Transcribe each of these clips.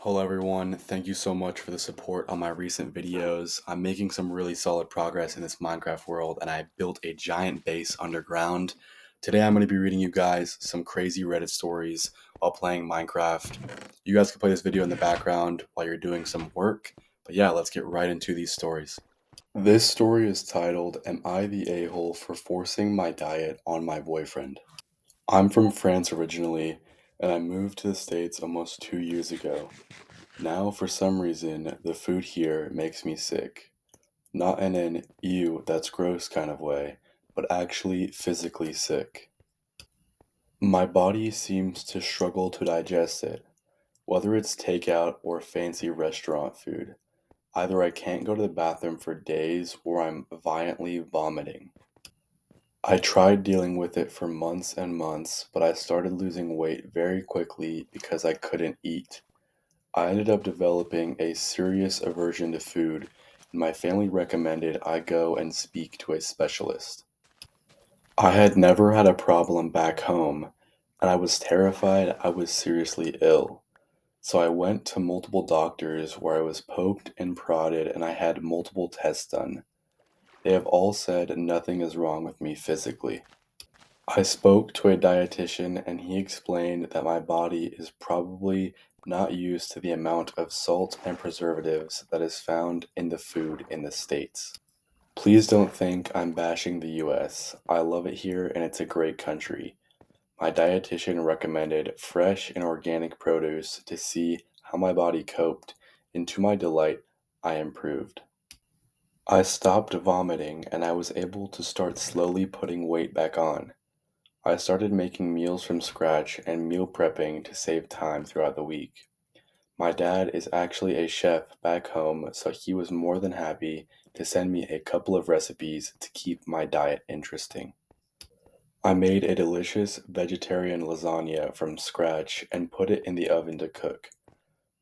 Hello everyone, thank you so much for the support on my recent videos. I'm making some really solid progress in this Minecraft world and I built a giant base underground. Today I'm going to be reading you guys some crazy Reddit stories while playing Minecraft. You guys can play this video in the background while you're doing some work, but yeah, let's get right into these stories. This story is titled, Am I the A-hole for forcing my diet on my boyfriend? I'm from France originally, and I moved to the States almost 2 years ago. Now, for some reason, the food here makes me sick. Not in an ew, that's gross kind of way, but actually physically sick. My body seems to struggle to digest it, whether it's takeout or fancy restaurant food. Either I can't go to the bathroom for days or I'm violently vomiting. I tried dealing with it for months and months, but I started losing weight very quickly because I couldn't eat. I ended up developing a serious aversion to food, and my family recommended I go and speak to a specialist. I had never had a problem back home, and I was terrified I was seriously ill. So I went to multiple doctors where I was poked and prodded, and I had multiple tests done. They have all said nothing is wrong with me physically. I spoke to a dietitian and he explained that my body is probably not used to the amount of salt and preservatives that is found in the food in the States. Please don't think I'm bashing the US. I love it here and it's a great country. My dietitian recommended fresh and organic produce to see how my body coped, and to my delight, I improved. I stopped vomiting and I was able to start slowly putting weight back on. I started making meals from scratch and meal prepping to save time throughout the week. My dad is actually a chef back home, so he was more than happy to send me a couple of recipes to keep my diet interesting. I made a delicious vegetarian lasagna from scratch and put it in the oven to cook.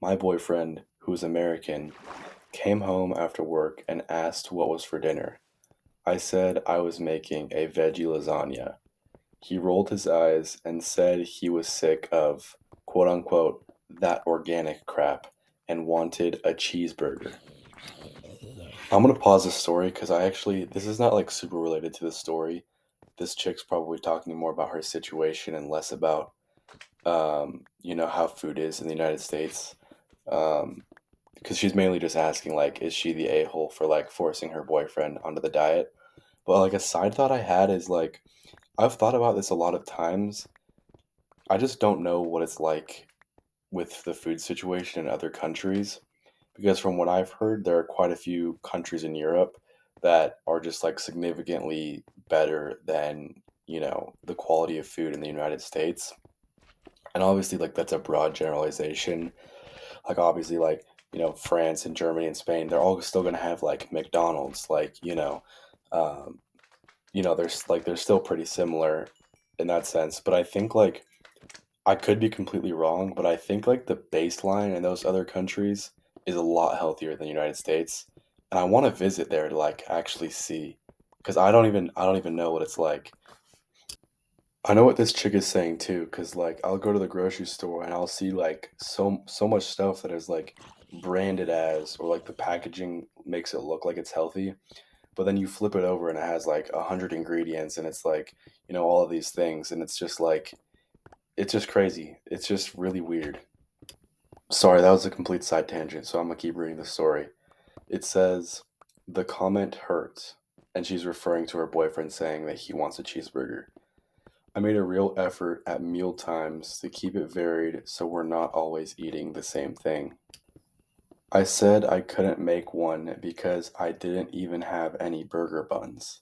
My boyfriend, who's American, came home after work and asked what was for dinner. I said I was making a veggie lasagna. He rolled his eyes and said he was sick of, quote unquote, that organic crap and wanted a cheeseburger. I'm gonna pause this story because this is not like super related to the story. This chick's probably talking more about her situation and less about, how food is in the United States. Um, because she's mainly just asking, like, is she the a hole for like forcing her boyfriend onto the diet? But like a side thought I had is like, I've thought about this a lot of times. I just don't know what it's like with the food situation in other countries because from what I've heard, there are quite a few countries in Europe that are just like significantly better than, the quality of food in the United States. And obviously, like, that's a broad generalization. Like, obviously, like, France and Germany and Spain, they're all still going to have like McDonald's, like, um, they're still pretty similar in that sense. But I think like I could be completely wrong, but I think like the baseline in those other countries is a lot healthier than the United States, and I want to visit there to like actually see, because I don't even know what it's like. I know what this chick is saying too, because like I'll go to the grocery store and I'll see like so much stuff that is like branded as, or like the packaging makes it look like it's healthy, but then you flip it over and it has like 100 ingredients and it's like all of these things, and it's just crazy. It's just really weird. Sorry, that was a complete side tangent, so I'm gonna keep reading the story. It says, the comment hurts, and she's referring to her boyfriend saying that he wants a cheeseburger. I made a real effort at meal times to keep it varied so we're not always eating the same thing. I said I couldn't make one because I didn't even have any burger buns.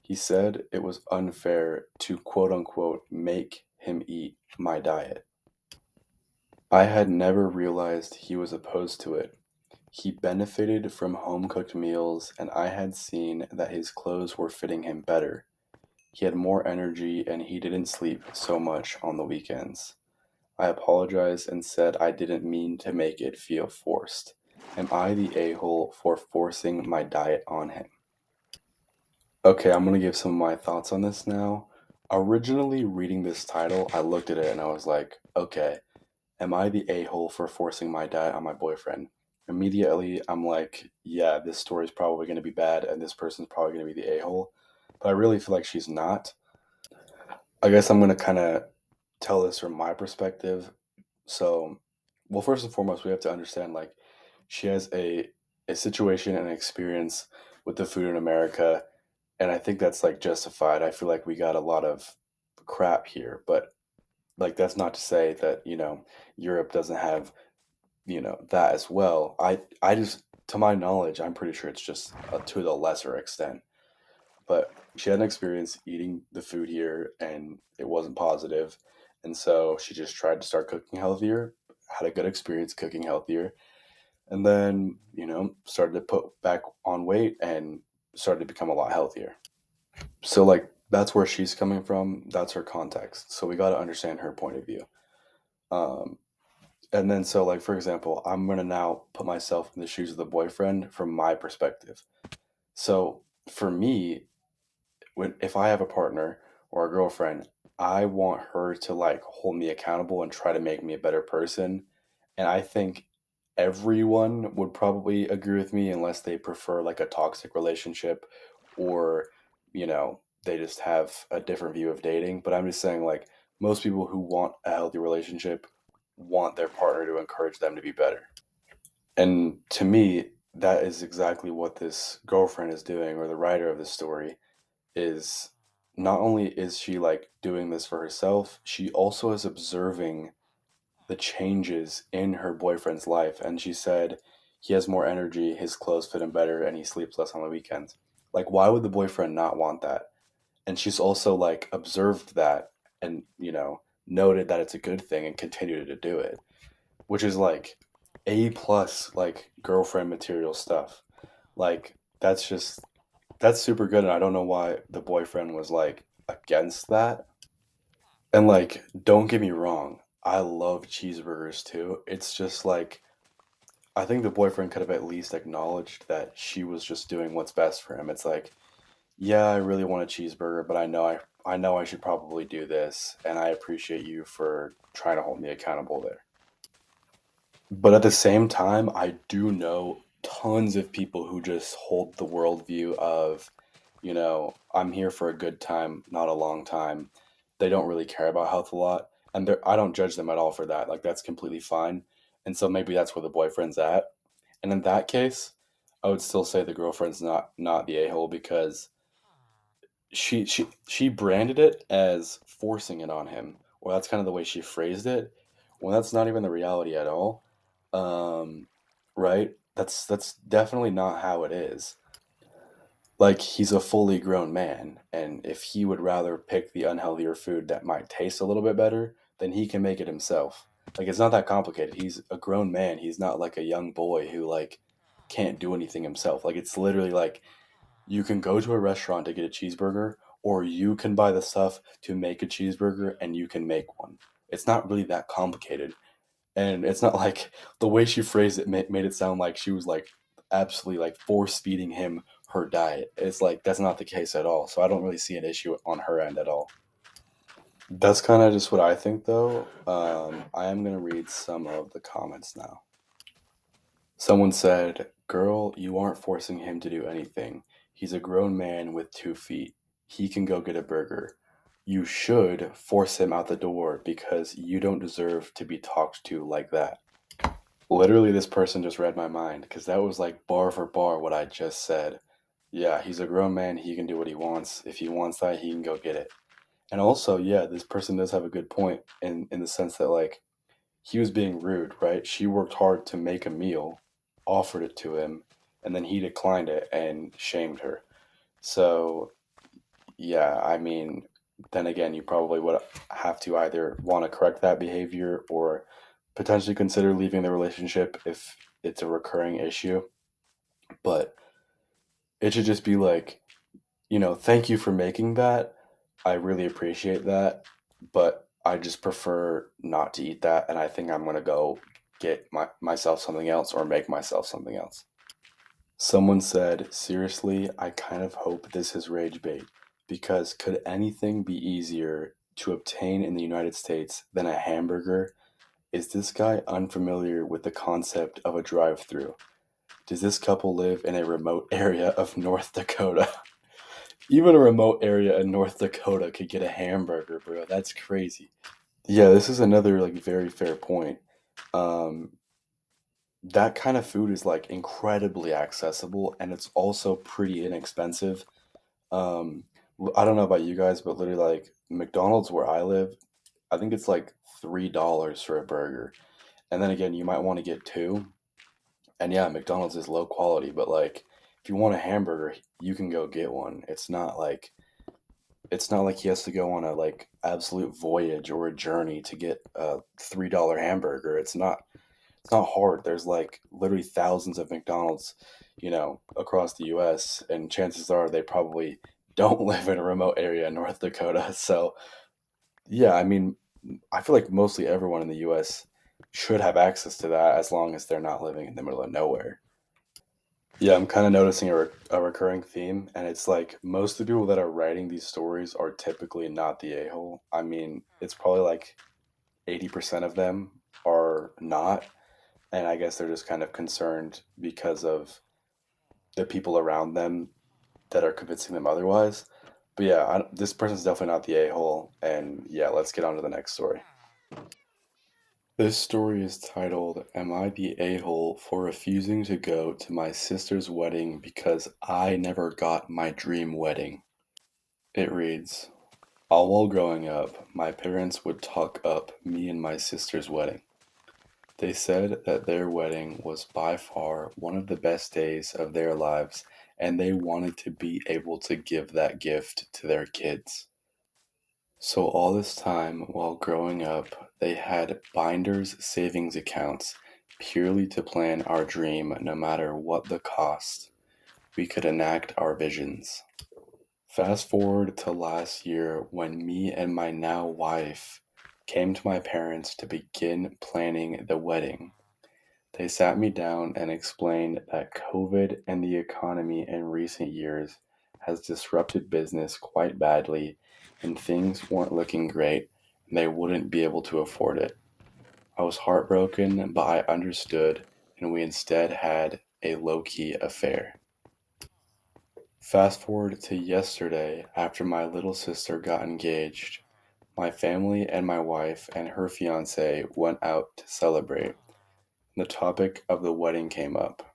He said it was unfair to quote unquote make him eat my diet. I had never realized he was opposed to it. He benefited from home cooked meals, and I had seen that his clothes were fitting him better. He had more energy and he didn't sleep so much on the weekends. I apologized and said I didn't mean to make it feel forced. Am I the a hole for forcing my diet on him? Okay, I'm gonna give some of my thoughts on this now. Originally, reading this title, I looked at it and I was like, okay, Am I the a-hole for forcing my diet on my boyfriend? Immediately, I'm like, yeah, this story's probably going to be bad, and this person's probably going to be the a-hole. But I really feel like she's not. I guess I'm going to kind of tell this from my perspective. So, well, first and foremost, we have to understand like she has a situation and experience with the food in America, and I think that's like justified. I feel like we got a lot of crap here, but like that's not to say that, Europe doesn't have, that as well. I just to my knowledge, I'm pretty sure it's just to the lesser extent. But she had an experience eating the food here and it wasn't positive. And so she just tried to start cooking healthier, had a good experience cooking healthier, and then, started to put back on weight and started to become a lot healthier. So, like, that's where she's coming from. That's her context. So, we got to understand her point of view. Um, and then, so, like, for example, I'm going to now put myself in the shoes of the boyfriend from my perspective. So, for me, if I have a partner or a girlfriend, I want her to like hold me accountable and try to make me a better person. And I think everyone would probably agree with me unless they prefer like a toxic relationship or, they just have a different view of dating. But I'm just saying, like, most people who want a healthy relationship want their partner to encourage them to be better. And to me, that is exactly what this girlfriend is doing, or the writer of the story is. Not only is she like doing this for herself, she also is observing the changes in her boyfriend's life. And she said he has more energy, his clothes fit him better, and he sleeps less on the weekends. Like, why would the boyfriend not want that? And she's also like observed that and, noted that it's a good thing and continued to do it, which is like A plus, like girlfriend material stuff. Like, that's super good, and I don't know why the boyfriend was like against that. And like, don't get me wrong, I love cheeseburgers too. It's just like I think the boyfriend could have at least acknowledged that she was just doing what's best for him. It's like, yeah, I really want a cheeseburger, but I know I should probably do this, and I appreciate you for trying to hold me accountable there. But at the same time, I do know tons of people who just hold the worldview of, I'm here for a good time, not a long time. They don't really care about health a lot. And I don't judge them at all for that. Like, that's completely fine. And so maybe that's where the boyfriend's at. And in that case, I would still say the girlfriend's not the a-hole, because she branded it as forcing it on him, or that's kind of the way she phrased it, when that's not even the reality at all. um right, that's definitely not how it is. Like, he's a fully grown man, and if he would rather pick the unhealthier food that might taste a little bit better, then he can make it himself. Like, it's not that complicated. He's a grown man. He's not like a young boy who like can't do anything himself. Like, it's literally like you can go to a restaurant to get a cheeseburger, or you can buy the stuff to make a cheeseburger and you can make one. It's not really that complicated. And it's not like the way she phrased it made it sound like she was like absolutely like force feeding him her diet. It's like that's not the case at all. So I don't really see an issue on her end at all. That's kind of just what I think, though. I am going to read some of the comments now. Someone said, "Girl, you aren't forcing him to do anything. He's a grown man with 2 feet. He can go get a burger. You should force him out the door because you don't deserve to be talked to like that." Literally, this person just read my mind because that was like bar for bar what I just said. Yeah, he's a grown man. He can do what he wants. If he wants that, he can go get it. And also, yeah, this person does have a good point in the sense that like he was being rude, right? She worked hard to make a meal, offered it to him, and then he declined it and shamed her. So, yeah, I mean, then again, you probably would have to either want to correct that behavior or potentially consider leaving the relationship if it's a recurring issue. But it should just be like, thank you for making that. I really appreciate that, but I just prefer not to eat that, and I think I'm gonna go get myself something else or make myself something else. Someone said, "Seriously, I kind of hope this is rage bait, because could anything be easier to obtain in the United States than a hamburger Is this guy unfamiliar with the concept of a drive-through? Does this couple live in a remote area of North Dakota? Even a remote area in North Dakota could get a hamburger, bro. That's crazy. Yeah, this is another like very fair point. Um, that kind of food is like incredibly accessible and it's also pretty inexpensive. Um, I don't know about you guys, but literally like McDonald's where I live, I think it's like $3 for a burger. And then again, you might want to get two. And yeah, McDonald's is low quality, but like if you want a hamburger, you can go get one. It's not like he has to go on a like absolute voyage or a journey to get a $3 hamburger. It's not hard. There's like literally thousands of McDonald's, across the US, and chances are they probably don't live in a remote area in North Dakota. So, yeah, I mean, I feel like mostly everyone in the US should have access to that as long as they're not living in the middle of nowhere. Yeah, I'm kind of noticing a recurring theme, and it's like most of the people that are writing these stories are typically not the a-hole. I mean, it's probably like 80% of them are not, and I guess they're just kind of concerned because of the people around them that are convincing them otherwise. But yeah, this person's definitely not the a-hole, and yeah, let's get on to the next story. This story is titled, Am I the A-hole for refusing to go to my sister's wedding because I never got my dream wedding? It reads, All while growing up, my parents would talk up me and my sister's wedding. They said that their wedding was by far one of the best days of their lives, and they wanted to be able to give that gift to their kids. So all this time while growing up, they had binders savings accounts purely to plan our dream no matter what the cost. We could enact our visions. Fast forward to last year when me and my now wife came to my parents to begin planning the wedding. They sat me down and explained that COVID and the economy in recent years has disrupted business quite badly and things weren't looking great and they wouldn't be able to afford it. I was heartbroken, but I understood and we instead had a low key affair. Fast forward to yesterday after my little sister got engaged. My family and my wife and her fiance went out to celebrate. The topic of the wedding came up.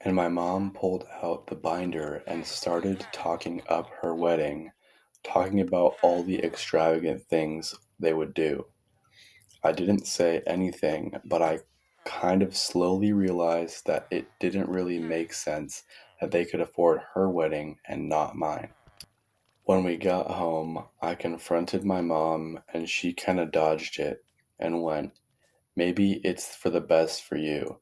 And my mom pulled out the binder and started talking up her wedding, talking about all the extravagant things they would do. I didn't say anything, but I kind of slowly realized that it didn't really make sense that they could afford her wedding and not mine. When we got home, I confronted my mom and she kind of dodged it and went, Maybe it's for the best for you.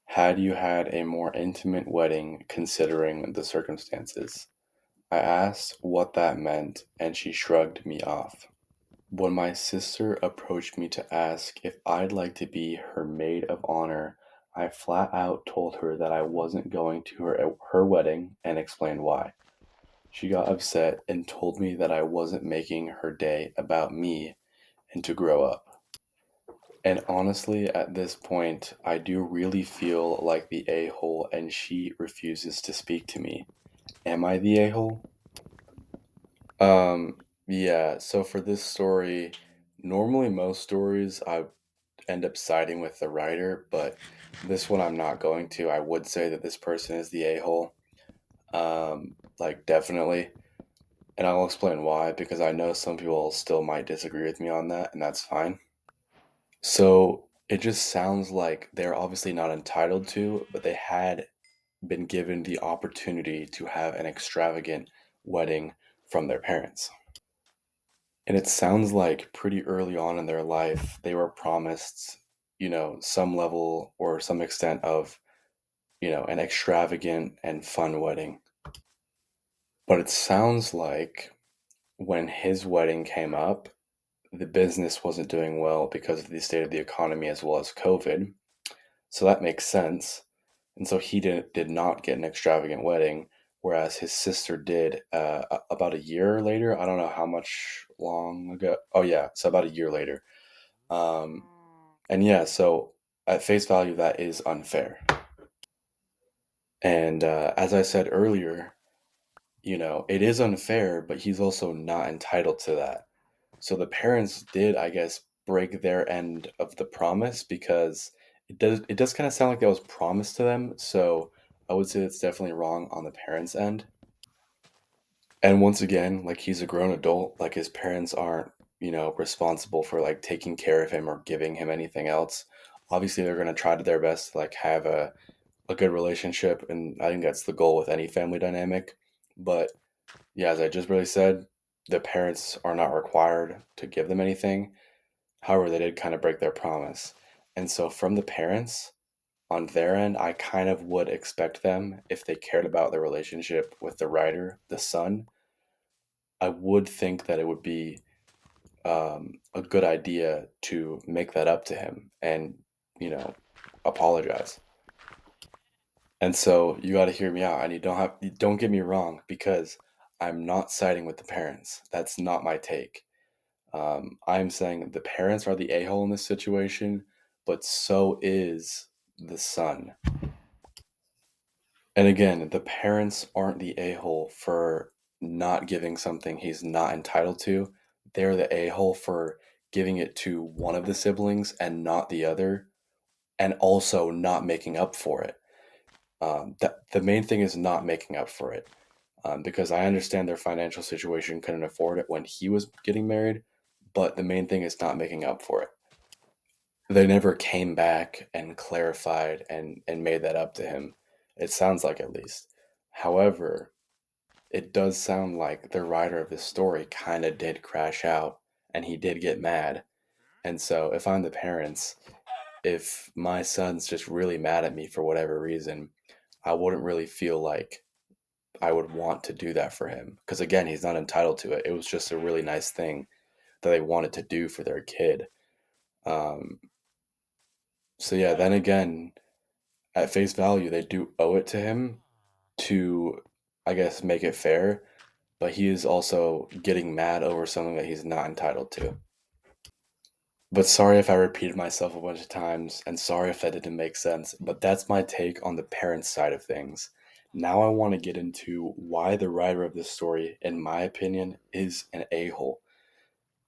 Had you had a more intimate wedding considering the circumstances? I asked what that meant, and she shrugged me off. When my sister approached me to ask if I'd like to be her maid of honor, I flat out told her that I wasn't going to her wedding and explained why. She got upset and told me that I wasn't making her day about me and to grow up. And honestly, at this point, I do really feel like the a hole, and she refuses to speak to me. Am I the a hole? Yeah, so for this story, normally most stories I end up siding with the writer, but this one I'm not going to. I would say that this person is the a hole. Like, definitely. And I'll explain why, because I know some people still might disagree with me on that, and that's fine. So it just sounds like they're obviously not entitled to, but they had been given the opportunity to have an extravagant wedding from their parents. And it sounds like pretty early on in their life, they were promised, some level or some extent of, an extravagant and fun wedding. But it sounds like when his wedding came up, the business wasn't doing well because of the state of the economy as well as COVID. So that makes sense. And so he did not get an extravagant wedding, whereas his sister did about a year later. I don't know how much long ago. Oh yeah, so about a year later. Um, And yeah, so at face value, that is unfair. And as I said earlier, it is unfair, but he's also not entitled to that. So the parents did, I guess, break their end of the promise because it does kind of sound like that was promised to them. So I would say it's definitely wrong on the parents' end. And once again, like he's a grown adult, like his parents aren't, responsible for like taking care of him or giving him anything else. Obviously, they're going to try to their best to like have a good relationship, and I think that's the goal with any family dynamic. But yeah, as I just really said, the parents are not required to give them anything. However, they did kind of break their promise. And so from the parents, on their end, I kind of would expect them, if they cared about the relationship with the writer, the son, I would think that it would be a good idea to make that up to him and, you know, apologize. And so you got to hear me out, and you don't get me wrong, because I'm not siding with the parents. That's not my take. I'm saying the parents are the a hole in this situation, but so is the son. And again, the parents aren't the a hole for not giving something he's not entitled to. They're the a hole for giving it to one of the siblings and not the other, and also not making up for it. The main thing is not making up for it, because I understand their financial situation couldn't afford it when he was getting married, but the main thing is not making up for it. They never came back and clarified and made that up to him. It sounds like, at least. However, it does sound like the writer of this story kind of did crash out and he did get mad. And so, if I'm the parents, if my son's just really mad at me for whatever reason, I wouldn't really feel like I would want to do that for him. Because again, he's not entitled to it. It was just a really nice thing that they wanted to do for their kid. Um, so, yeah, then again, at face value, they do owe it to him to, I guess, make it fair, but he is also getting mad over something that he's not entitled to. But sorry if I repeated myself a bunch of times, and sorry if that didn't make sense, but that's my take on the parents' side of things. Now I want to get into why the writer of this story, in my opinion, is an a hole.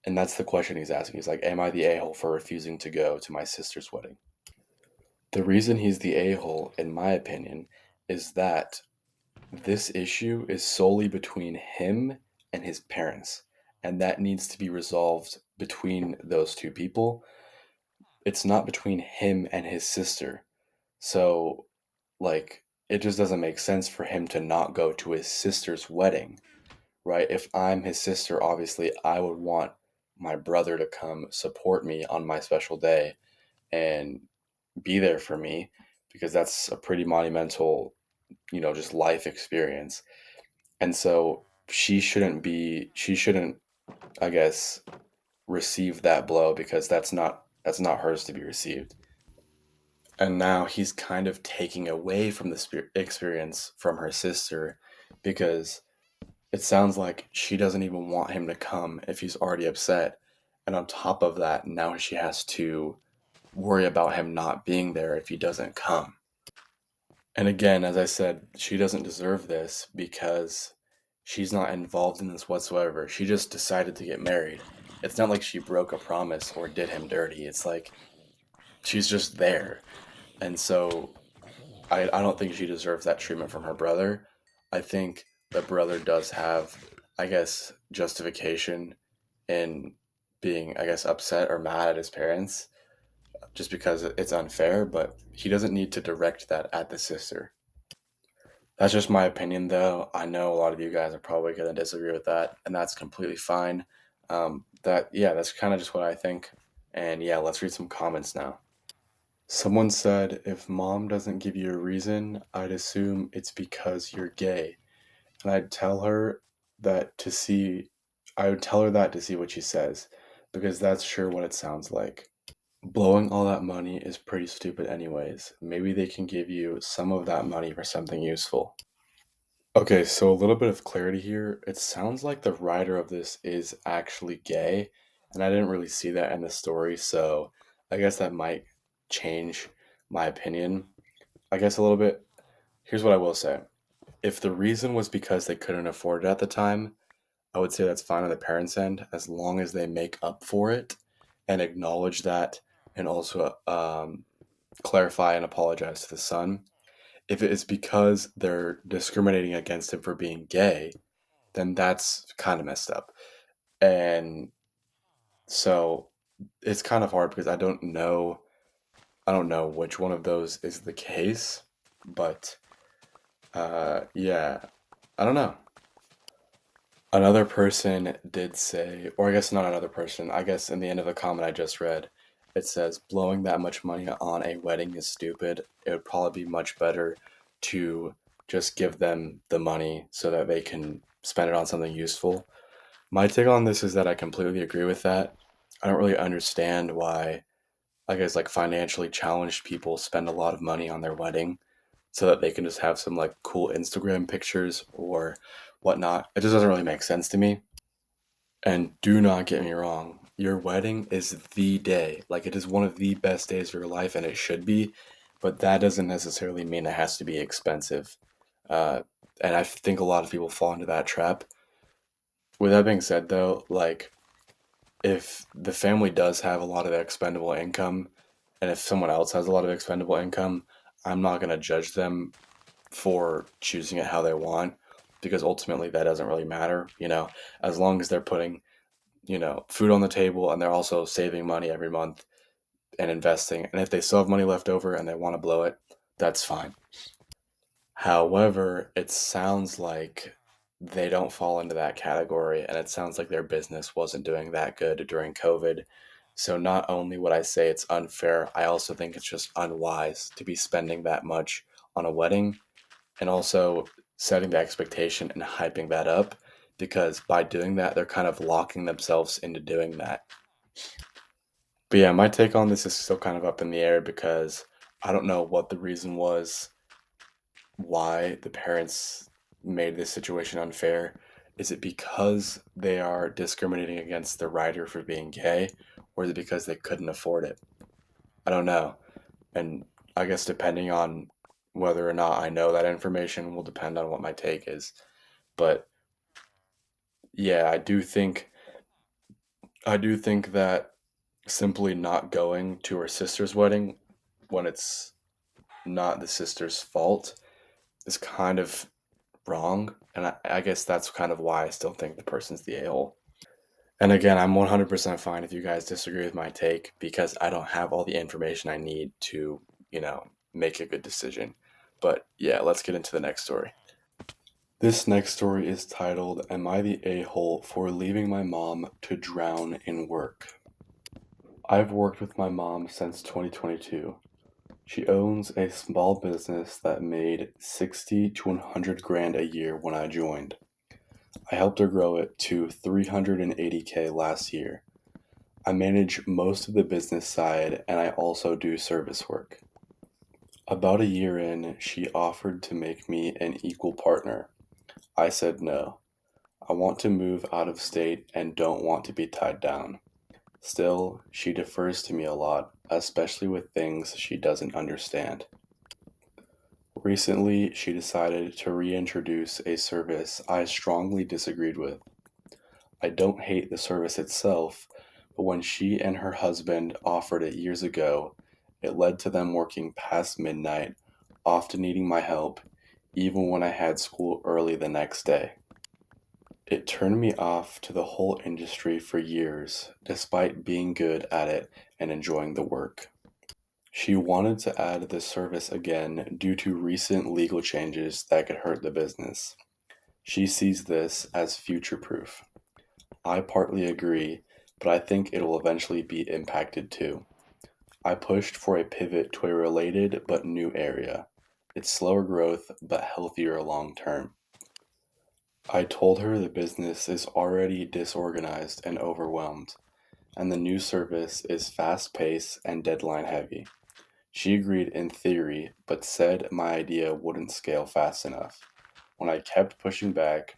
And that's the question he's asking. He's like, am I the a hole for refusing to go to my sister's wedding? The reason he's the a hole, in my opinion, is that this issue is solely between him and his parents, and that needs to be resolved between those two people. It's not between him and his sister. So, like, it just doesn't make sense for him to not go to his sister's wedding, right? If I'm his sister, obviously I would want my brother to come support me on my special day and be there for me, because that's a pretty monumental, just life experience. And so she shouldn't, I guess, receive that blow, because that's not hers to be received. And now he's kind of taking away from the experience from her sister, because it sounds like she doesn't even want him to come if he's already upset. And on top of that, now she has to worry about him not being there if he doesn't come. And again, as I said, she doesn't deserve this because she's not involved in this whatsoever. She just decided to get married. It's not like she broke a promise or did him dirty. It's like she's just there. And so I don't think she deserves that treatment from her brother. I think the brother does have, I guess, justification in being, I guess, upset or mad at his parents, just because it's unfair, but he doesn't need to direct that at the sister. That's just my opinion, though. I know a lot of you guys are probably going to disagree with that, and that's completely fine. Yeah, that's kind of just what I think. And yeah, let's read some comments now. Someone said, if mom doesn't give you a reason, I'd assume it's because you're gay. And I would tell her that to see what she says, because that's sure what it sounds like. Blowing all that money is pretty stupid, anyways. Maybe they can give you some of that money for something useful. Okay, so a little bit of clarity here. It sounds like the writer of this is actually gay, and I didn't really see that in the story, so I guess that might change my opinion, I guess, a little bit. Here's what I will say. If the reason was because they couldn't afford it at the time, I would say that's fine on the parents' end as long as they make up for it and acknowledge that and also clarify and apologize to the son. If it is because they're discriminating against him for being gay, then that's kind of messed up. And so it's kind of hard because I don't know which one of those is the case, but yeah, I don't know. Another person did say, or I guess not another person, I guess in the end of the comment I just read, it says, blowing that much money on a wedding is stupid. It would probably be much better to just give them the money so that they can spend it on something useful. My take on this is that I completely agree with that. I don't really understand why, I guess, like financially challenged people spend a lot of money on their wedding so that they can just have some like cool Instagram pictures or whatnot. It just doesn't really make sense to me. And do not get me wrong, your wedding is the day. Like it is one of the best days of your life, and it should be, but that doesn't necessarily mean it has to be expensive. Uh, and I think a lot of people fall into that trap. With that being said, though, like if the family does have a lot of expendable income, and if someone else has a lot of expendable income, I'm not going to judge them for choosing it how they want because ultimately that doesn't really matter, as long as they're putting, food on the table and they're also saving money every month and investing. And if they still have money left over and they want to blow it, that's fine. However, it sounds like they don't fall into that category, and it sounds like their business wasn't doing that good during COVID. So, not only would I say it's unfair, I also think it's just unwise to be spending that much on a wedding and also setting the expectation and hyping that up because by doing that, they're kind of locking themselves into doing that. But yeah, my take on this is still kind of up in the air because I don't know what the reason was why the parents made this situation unfair. Is it because they are discriminating against the writer for being gay, or is it because they couldn't afford it? I don't know. And I guess depending on whether or not I know that information will depend on what my take is. But yeah, I do think that simply not going to her sister's wedding when it's not the sister's fault is kind of wrong. And I guess that's kind of why I still think the person's the a hole. And again, I'm 100% fine if you guys disagree with my take because I don't have all the information I need to, make a good decision. But yeah, let's get into the next story. This next story is titled, Am I the a hole for leaving my mom to drown in work? I've worked with my mom since 2022. She owns a small business that made 60 to 100 grand a year when I joined. I helped her grow it to 380K last year. I manage most of the business side and I also do service work. About a year in, she offered to make me an equal partner. I said no. I want to move out of state and don't want to be tied down. Still, she defers to me a lot, especially with things she doesn't understand. Recently, she decided to reintroduce a service I strongly disagreed with. I don't hate the service itself, but when she and her husband offered it years ago, it led to them working past midnight, often needing my help, even when I had school early the next day. It turned me off to the whole industry for years, despite being good at it and enjoying the work. She wanted to add the service again due to recent legal changes that could hurt the business. She sees this as future proof. I partly agree, but I think it'll eventually be impacted too. I pushed for a pivot to a related but new area. It's slower growth but healthier long term. I told her the business is already disorganized and overwhelmed, and the new service is fast paced and deadline heavy. She agreed in theory, but said my idea wouldn't scale fast enough. When I kept pushing back,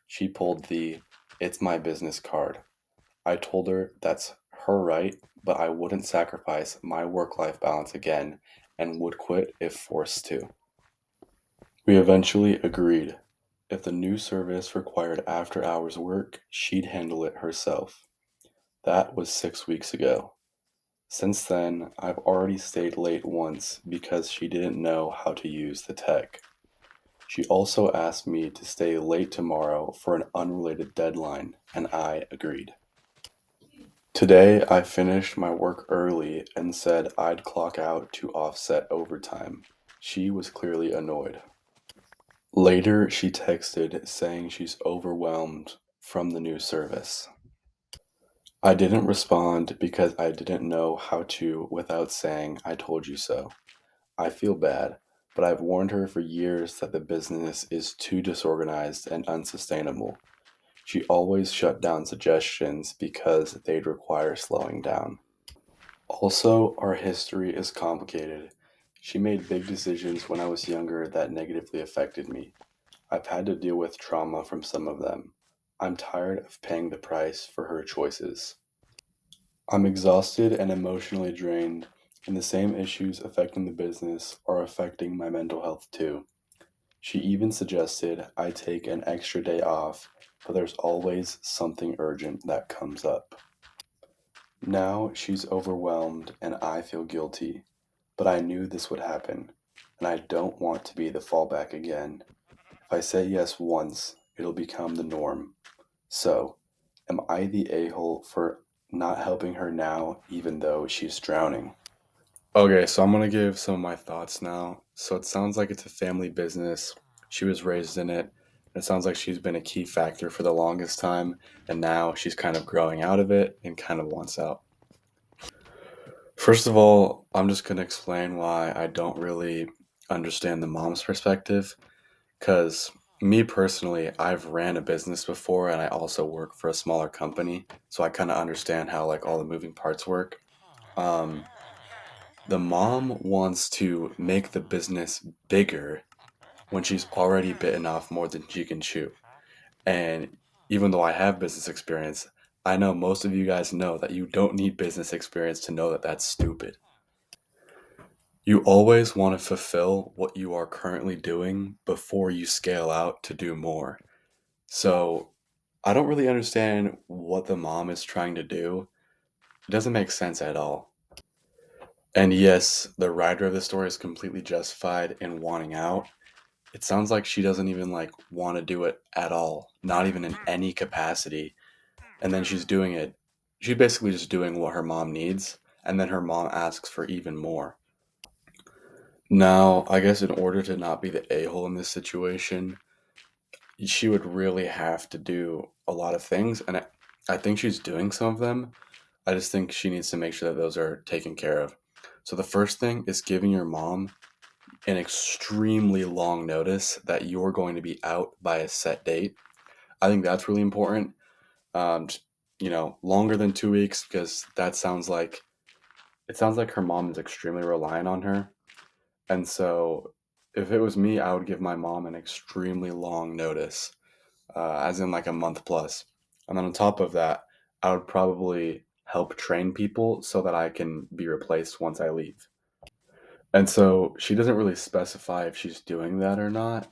she pulled the "it's my business" card. I told her that's her right, but I wouldn't sacrifice my work life balance again and would quit if forced to. We eventually agreed. If the new service required after hours work, she'd handle it herself. That was 6 weeks ago. Since then, I've already stayed late once because she didn't know how to use the tech. She also asked me to stay late tomorrow for an unrelated deadline, and I agreed. Today, I finished my work early and said I'd clock out to offset overtime. She was clearly annoyed. Later, she texted saying she's overwhelmed from the new service. I didn't respond because I didn't know how to without saying I told you so. I feel bad, but I've warned her for years that the business is too disorganized and unsustainable. She always shut down suggestions because they'd require slowing down. Also, our history is complicated. She made big decisions when I was younger that negatively affected me. I've had to deal with trauma from some of them. I'm tired of paying the price for her choices. I'm exhausted and emotionally drained, and the same issues affecting the business are affecting my mental health too. She even suggested I take an extra day off, but there's always something urgent that comes up. Now she's overwhelmed and I feel guilty, but I knew this would happen, and I don't want to be the fallback again. If I say yes once, it'll become the norm. So, am I the a hole for not helping her now, even though she's drowning? Okay, so I'm gonna give some of my thoughts now. So it sounds like it's a family business. She was raised in it. It sounds like she's been a key factor for the longest time, and now she's kind of growing out of it and kind of wants out. First of all, I'm just gonna explain why I don't really understand the mom's perspective. Because me personally, I've ran a business before and I also work for a smaller company. So I kind of understand how like all the moving parts work. Um, the mom wants to make the business bigger when she's already bitten off more than she can chew. And even though I have business experience, I know most of you guys know that you don't need business experience to know that that's stupid. You always want to fulfill what you are currently doing before you scale out to do more. So I don't really understand what the mom is trying to do. It doesn't make sense at all. And yes, the writer of the story is completely justified in wanting out. It sounds like she doesn't even like want to do it at all, not even in any capacity. And then she's doing it. She's basically just doing what her mom needs, and then her mom asks for even more. Now, I guess in order to not be the a-hole in this situation, she would really have to do a lot of things, and I think she's doing some of them. I just think she needs to make sure that those are taken care of. So the first thing is giving your mom an extremely long notice that you're going to be out by a set date. I think that's really important. Just, longer than 2 weeks because that sounds like it sounds like her mom is extremely reliant on her. And so if it was me, I would give my mom an extremely long notice, as in like a month plus. And then on top of that, I would probably help train people so that I can be replaced once I leave. And so she doesn't really specify if she's doing that or not.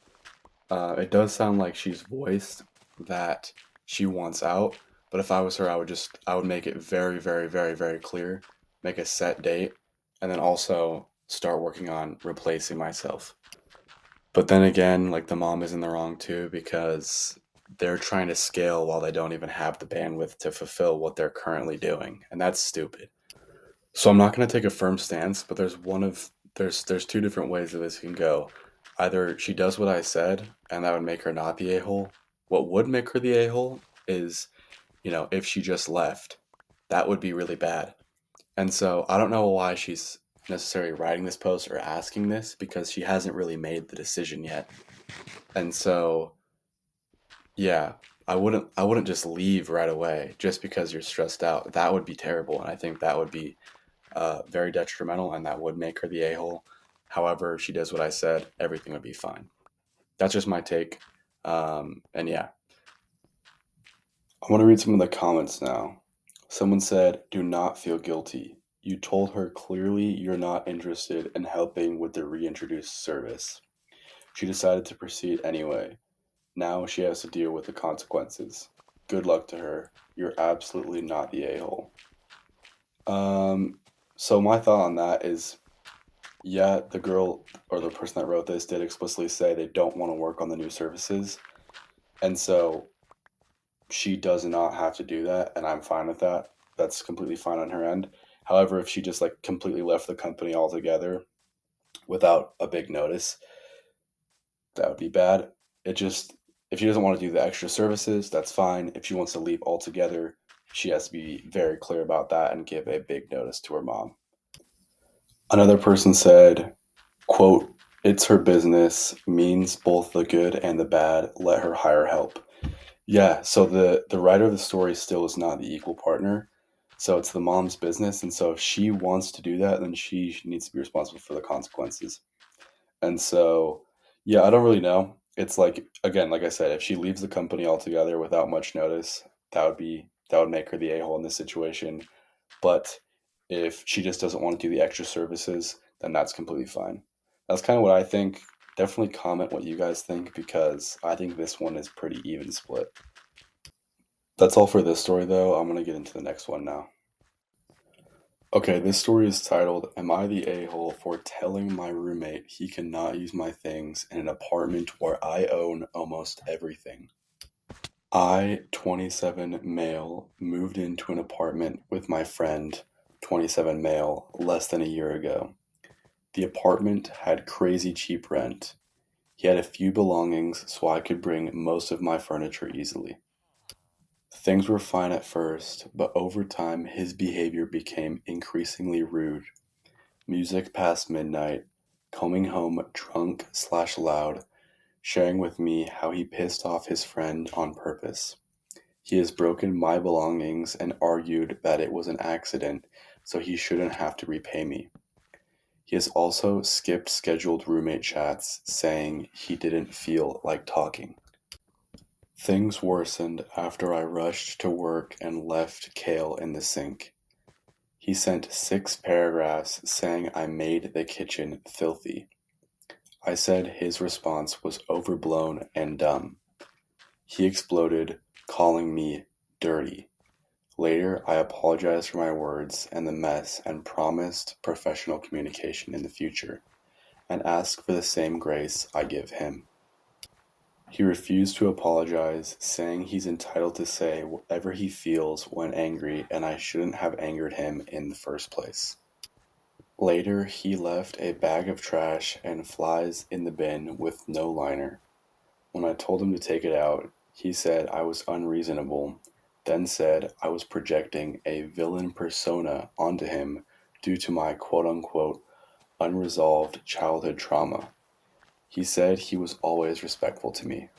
It does sound like she's voiced that she wants out, but if I was her, I would make it very, very, very, very clear, make a set date, and then also start working on replacing myself. But then again, like the mom is in the wrong too because they're trying to scale while they don't even have the bandwidth to fulfill what they're currently doing, and that's stupid. So I'm not going to take a firm stance, but there's two different ways that this can go. Either she does what I said, and that would make her not the a-hole. What would make her the a-hole is, if she just left, that would be really bad. And so I don't know why she's necessarily writing this post or asking this because she hasn't really made the decision yet. And so, yeah, I wouldn't just leave right away just because you're stressed out. That would be terrible, and I think that would be very detrimental, and that would make her the a-hole. However, if she does what I said, everything would be fine. That's just my take. And yeah, I want to read some of the comments now. Someone said, "Do not feel guilty. You told her clearly you're not interested in helping with the reintroduced service. She decided to proceed anyway. Now she has to deal with the consequences. Good luck to her. You're absolutely not the a-hole." Um, so my thought on that is, yeah, the girl or the person that wrote this did explicitly say they don't want to work on the new services. And so she does not have to do that, and I'm fine with that. That's completely fine on her end. However, if she just like completely left the company altogether without a big notice, that would be bad. It just, if she doesn't want to do the extra services, that's fine. If she wants to leave altogether, she has to be very clear about that and give a big notice to her mom. Another person said, quote, "It's her business, means both the good and the bad. Let her hire help." Yeah, so the writer of the story still is not the equal partner. So it's the mom's business, and so if she wants to do that, then she needs to be responsible for the consequences. And so, yeah, I don't really know. It's like, again, like I said, if she leaves the company altogether without much notice, that would make her the a-hole in this situation. But if she just doesn't want to do the extra services, then that's completely fine. That's kind of what I think. Definitely comment what you guys think because I think this one is pretty even split. That's all for this story, though. I'm going to get into the next one now. Okay, this story is titled, "Am I the a-hole for telling my roommate he cannot use my things in an apartment where I own almost everything?" I, 27 male, moved into an apartment with my friend, 27 male, less than a year ago. The apartment had crazy cheap rent. He had a few belongings so I could bring most of my furniture easily. Things were fine at first, but over time his behavior became increasingly rude. Music past midnight, coming home drunk/loud, sharing with me how he pissed off his friend on purpose. He has broken my belongings and argued that it was an accident, so he shouldn't have to repay me. He has also skipped scheduled roommate chats, saying he didn't feel like talking. Things worsened after I rushed to work and left kale in the sink. He sent 6 paragraphs saying I made the kitchen filthy. I said his response was overblown and dumb. He exploded, calling me dirty. Later, I apologized for my words and the mess and promised professional communication in the future, and asked for the same grace I give him. He refused to apologize, saying he's entitled to say whatever he feels when angry and I shouldn't have angered him in the first place. Later, he left a bag of trash and flies in the bin with no liner. When I told him to take it out, he said I was unreasonable, then said I was projecting a villain persona onto him due to my quote unquote unresolved childhood trauma. He said he was always respectful to me.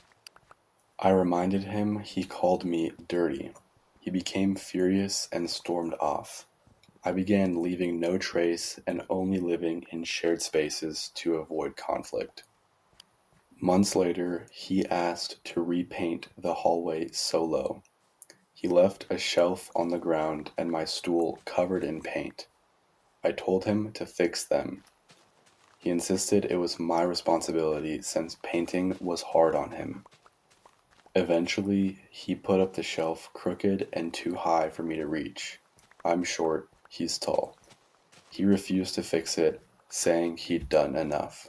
I reminded him he called me dirty. He became furious and stormed off. I began leaving no trace and only living in shared spaces to avoid conflict. Months later, he asked to repaint the hallway solo. He left a shelf on the ground and my stool covered in paint. I told him to fix them. He insisted it was my responsibility since painting was hard on him. Eventually, he put up the shelf crooked and too high for me to reach. I'm short, he's tall. He refused to fix it, saying he'd done enough.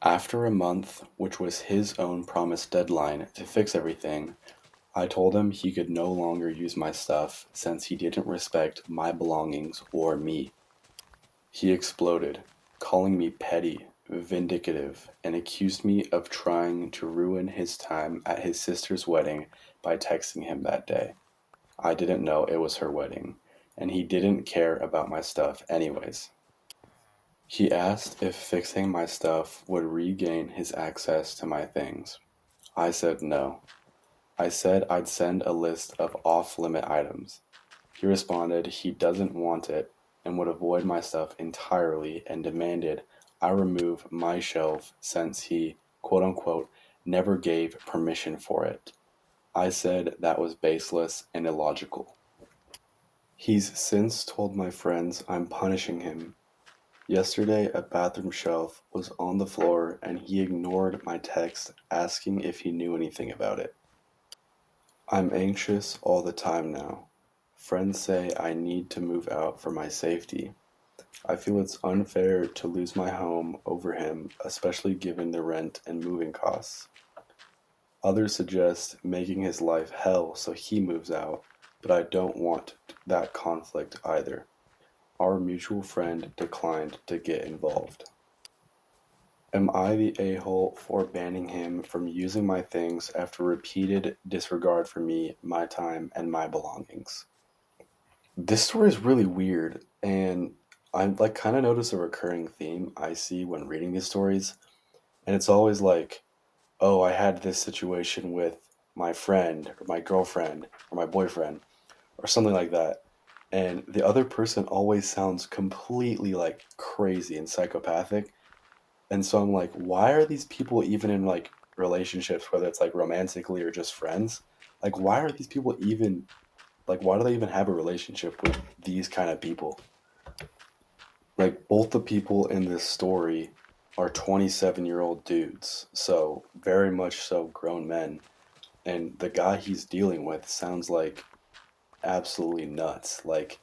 After a month, which was his own promised deadline to fix everything, I told him he could no longer use my stuff since he didn't respect my belongings or me. He exploded, calling me petty, vindictive, and accused me of trying to ruin his time at his sister's wedding by texting him that day. I didn't know it was her wedding, and he didn't care about my stuff anyways. He asked if fixing my stuff would regain his access to my things. I said no. I said I'd send a list of off-limit items. He responded he doesn't want it and would avoid my stuff entirely and demanded I remove my shelf since he, quote unquote, never gave permission for it. I said that was baseless and illogical. He's since told my friends I'm punishing him. Yesterday, a bathroom shelf was on the floor and he ignored my text asking if he knew anything about it. I'm anxious all the time now. Friends say I need to move out for my safety. I feel it's unfair to lose my home over him, especially given the rent and moving costs. Others suggest making his life hell so he moves out, but I don't want that conflict either. Our mutual friend declined to get involved. Am I the a-hole for banning him from using my things after repeated disregard for me, my time, and my belongings? This story is really weird, and I like kind of notice a recurring theme I see when reading these stories, and it's always like, oh, I had this situation with my friend or my girlfriend or my boyfriend or something like that. And the other person always sounds completely like crazy and psychopathic. And so I'm like, why are these people even in like relationships, whether it's like romantically or just friends? Like, why are these people even like, why do they even have a relationship with these kind of people? Like, both the people in this story are 27-year-old dudes. So, very much so grown men. And the guy he's dealing with sounds like absolutely nuts. Like,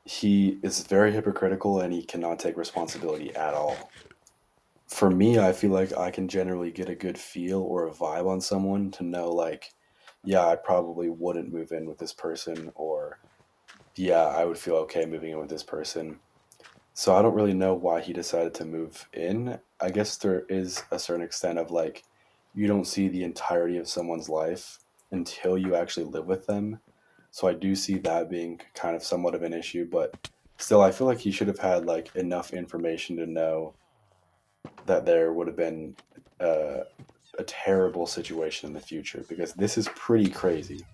he is very hypocritical and he cannot take responsibility at all. For me, I feel like I can generally get a good feel or a vibe on someone to know, like, yeah, I probably wouldn't move in with this person, or yeah, I would feel okay moving in with this person. So I don't really know why he decided to move in. I guess there is a certain extent of like, you don't see the entirety of someone's life until you actually live with them. So I do see that being kind of somewhat of an issue, but still, I feel like he should have had like enough information to know that there would have been uh, a terrible situation in the future because this is pretty crazy.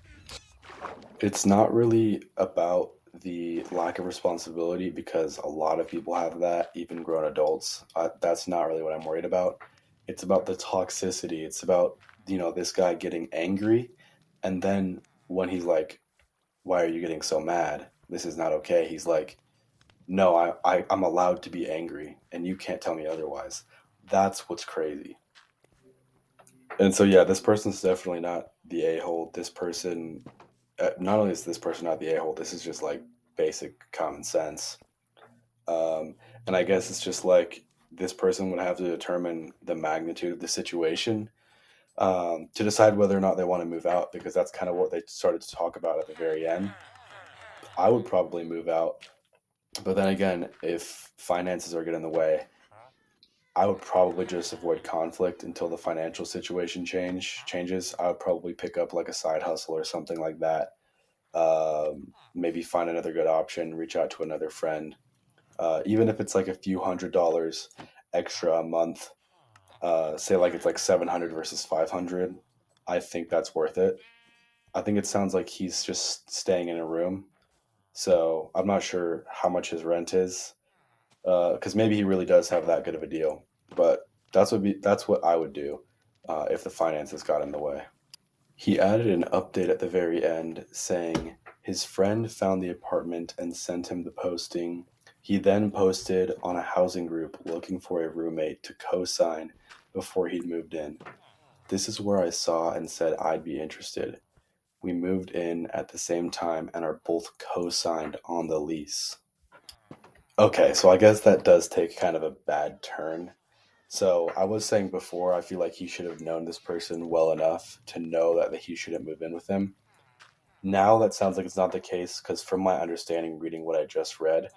It's not really about the lack of responsibility because a lot of people have that, even grown adults. That's not really what I'm worried about. It's about the toxicity. It's about, this guy getting angry. And then when he's like, why are you getting so mad? This is not okay. He's like, no, I'm allowed to be angry and you can't tell me otherwise. That's what's crazy. And so, yeah, this person's definitely not the a hole. This person, not only is this person not the a hole, this is just like basic common sense. Um, and I guess it's just like this person would have to determine the magnitude of the situation to decide whether or not they want to move out, because that's kind of what they started to talk about at the very end. I would probably move out, but then again, if finances are getting in the way, I would probably just avoid conflict until the financial situation changes. I would probably pick up like a side hustle or something like that. Maybe find another good option, reach out to another friend, even if it's like a few $100s extra a month. Say like it's like 700 versus 500. I think that's worth it. I think it sounds like he's just staying in a room, so I'm not sure how much his rent is, because maybe he really does have that good of a deal. But that's what I would do if the finances got in the way. He added an update at the very end saying his friend found the apartment and sent him the posting. He then posted on a housing group looking for a roommate to co sign before he'd moved in. This is where I saw and said I'd be interested. We moved in at the same time and are both co signed on the lease. Okay, so I guess that does take kind of a bad turn. So I was saying before, I feel like he should have known this person well enough to know that he shouldn't move in with him. Now that sounds like it's not the case because, from my understanding, reading what I just read,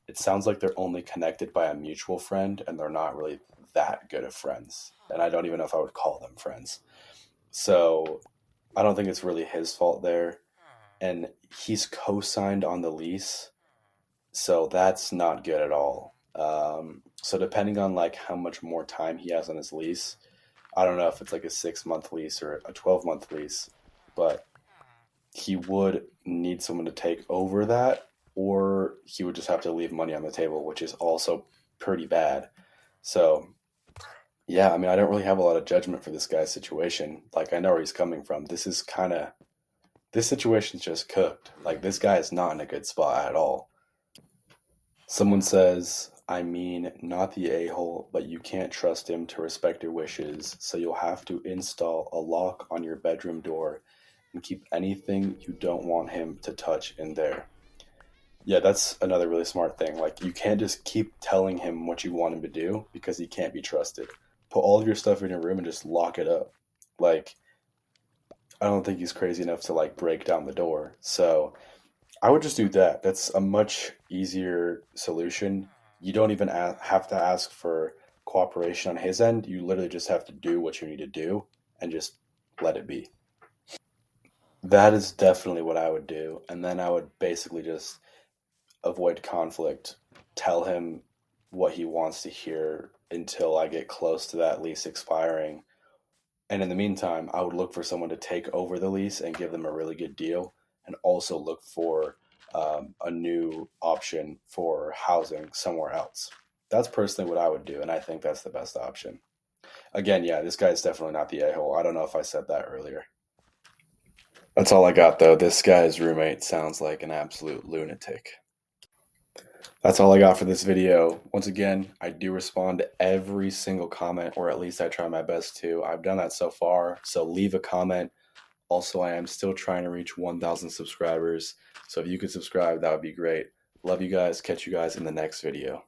it sounds like they're only connected by a mutual friend and they're not really that good of friends. And I don't even know if I would call them friends. So I don't think it's really his fault there. And he's co signed on the lease. So that's not good at all. So depending on like how much more time he has on his lease, I don't know if it's like a 6 month lease or a 12-month lease, but he would need someone to take over that, or he would just have to leave money on the table, which is also pretty bad. So, yeah, I mean, I don't really have a lot of judgment for this guy's situation. Like, I know where he's coming from. This is kind of This situation's just cooked. Like, this guy is not in a good spot at all. Someone says, I mean, not the a-hole, but you can't trust him to respect your wishes, so you'll have to install a lock on your bedroom door and keep anything you don't want him to touch in there. Yeah, that's another really smart thing. Like, you can't just keep telling him what you want him to do because he can't be trusted. Put all of your stuff in your room and just lock it up. Like, I don't think he's crazy enough to like break down the door. So I would just do that. That's a much easier solution. You don't even have to ask for cooperation on his end. You literally just have to do what you need to do and just let it be. That is definitely what I would do. And then I would basically just avoid conflict, tell him what he wants to hear until I get close to that lease expiring. And in the meantime, I would look for someone to take over the lease and give them a really good deal, and also look for a new option for housing somewhere else. That's personally what I would do, and I think that's the best option. Again, yeah, this guy is definitely not the a hole. I don't know if I said that earlier. That's all I got, though. This guy's roommate sounds like an absolute lunatic. That's all I got for this video. Once again, I do respond to every single comment, or at least I try my best to. I've done that so far, so leave a comment. Also, I am still trying to reach 1,000 subscribers, so if you could subscribe, that would be great. Love you guys. Catch you guys in the next video.